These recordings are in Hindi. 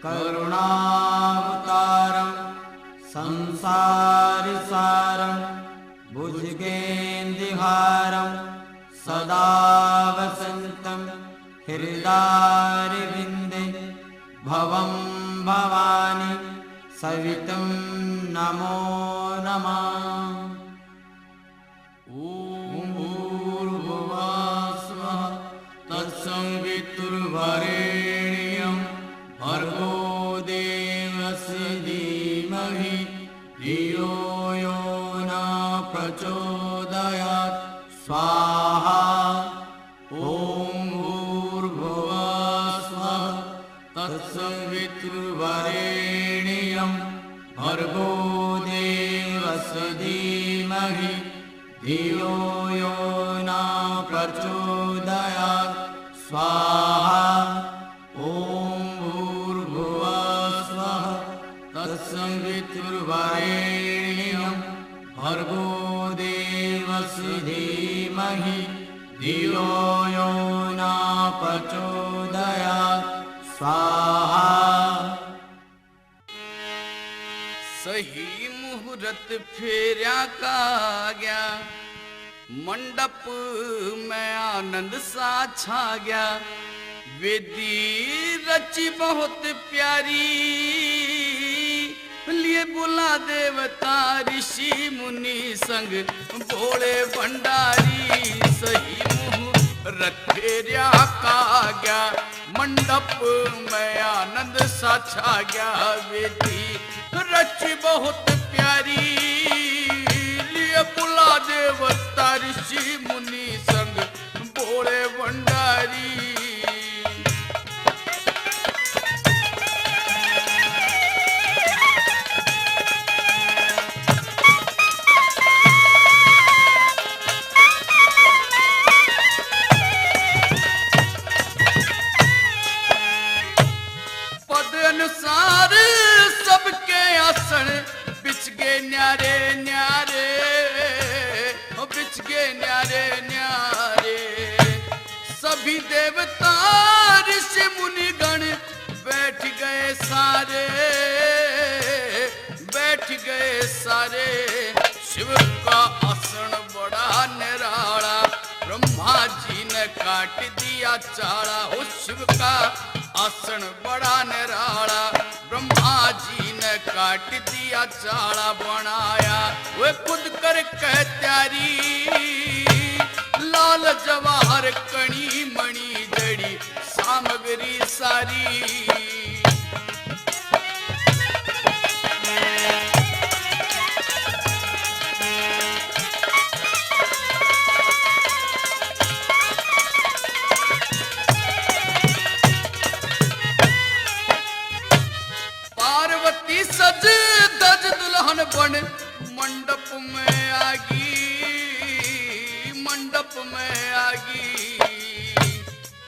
करुणावतारं संसारसारं भुजगेन्द्रहारं सदा वसन्तं हृदयारविन्दे भवं भवानी सवितं नमो नमः। ॐ भूर्भुवः स्वः तत्सवितुर्वरेण्यं भर्गो देवस्य धीमहि धियो यो न प्रचोदयात् स्वाहा। ॐ भूर्भुवः स्वः तत्सवितुर्वरेण्यं भर्गो देवस्य धीमहि धियो यो न प्रचोदयात् स्वाहा। ॐ भूर्भुवः स्वः तत्सवितुर्वरेण्यं भर्गो देवस्य धीमहि धियो यो न प्रचोदयात् स्वाहा। सही मुहूर्त फेरा का गया, मंडप में आनंद सा छा गया। वेदी रची बहुत प्यारी, लिए बुला देवता ऋषि मुनि संग भोले भंडारी। सही मुहूर्त फेरा का गया, मंडप में आनंद सा छा गया। वेदी रची बहुत प्यारी, लिए बुला देवता ऋषि मुनि संग भोले भंडारी। पद अनुसार सबके आसन बिछ गए न्यारे न्यारे, बिछ गए न्यारे न्यारे। सभी देवता ऋषि मुनि गण बैठ गए सारे, बैठ गए सारे। शिव का आसन बड़ा निराला, ब्रह्मा जी ने काट दिया चाड़ा। हो शिव का आसन बड़ा निराला, ब्रह्मा जी ने काट दिया चाड़ा बनाया। वे खुद कर कह त्यारी, लाल जवाहर कणी मणि जड़ी सामग्री सारी। पार्वती सज दज दुल्हन बन मंडप में आगी, मंडप में आगी।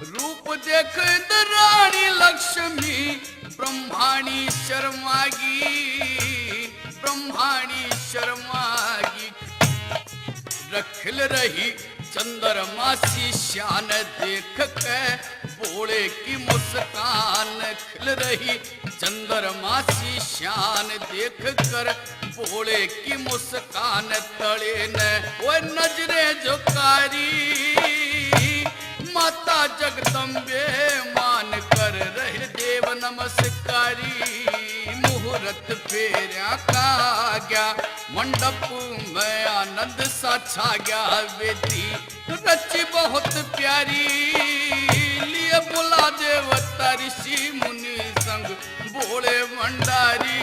रूप देख इंद्राणी लक्ष्मी ब्रह्माणी शर्मागी, ब्रह्माणी शर्मागी। रखिल रही चंद्रमा सी शान देख के भोले की मुस्कान। खिल रही चंद्रमा सी शान देख कर भोले की मुस्कान। तले ने वो नजरे झुकारी, माता जगदम्बे मान कर रहे देव नमस्कारी। मुहूर्त फेरा का गया, मंडप में आनंद सा छा गया। वेदी रची बहुत प्यारी, लिए बुला देवता ऋषि मुनि संग भोले भंडारी।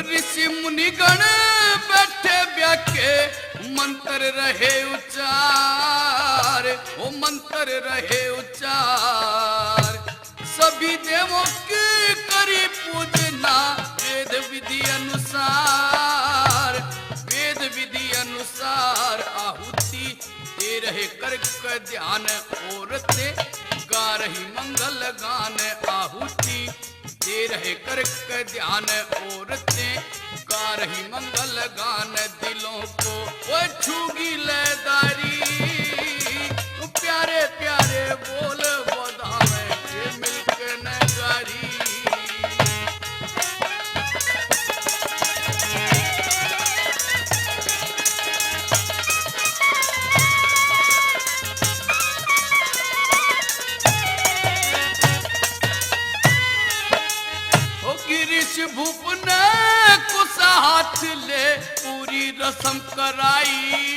ऋषि मुनि गण बैठे ब्याके, मंत्र रहे उच्चार, वो मंत्र रहे उच्चार। सभी देवों की करी पूजना वेद विधि अनुसार, वेद विधि अनुसार। आहुति दे रहे कर ध्यान औरतें गा रही मंगल गान आहुति दे रहे कर ध्यान औरतें गा रही मंगल गान दिलों को वो छूगी लयदारी प्यारे प्यारे बोल बधावे के मिलकर नगारी भूप ने कुछ हाथ ले पूरी रस्म कराई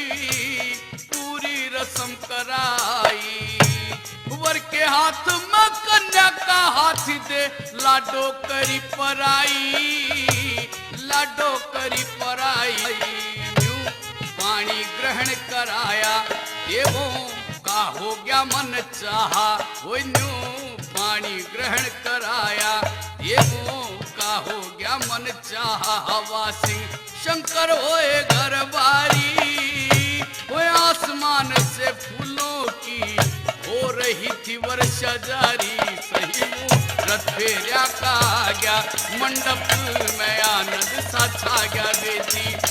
वर के हाथ में कन्या का हाथ दे लाडो करी पराई यूं पानी ग्रहण कराया देवों का हो गया मन चाहा वो यूं पानी ग्रहण कराया देवों का हो गया मन चाहा हवा सिंह शंकर होए घर बारी वो आसमान से फूलों की हो रही थी वर्षा जारी सही रथ फेरा का आ गया मंडप में आनंद सा छा गया बेटी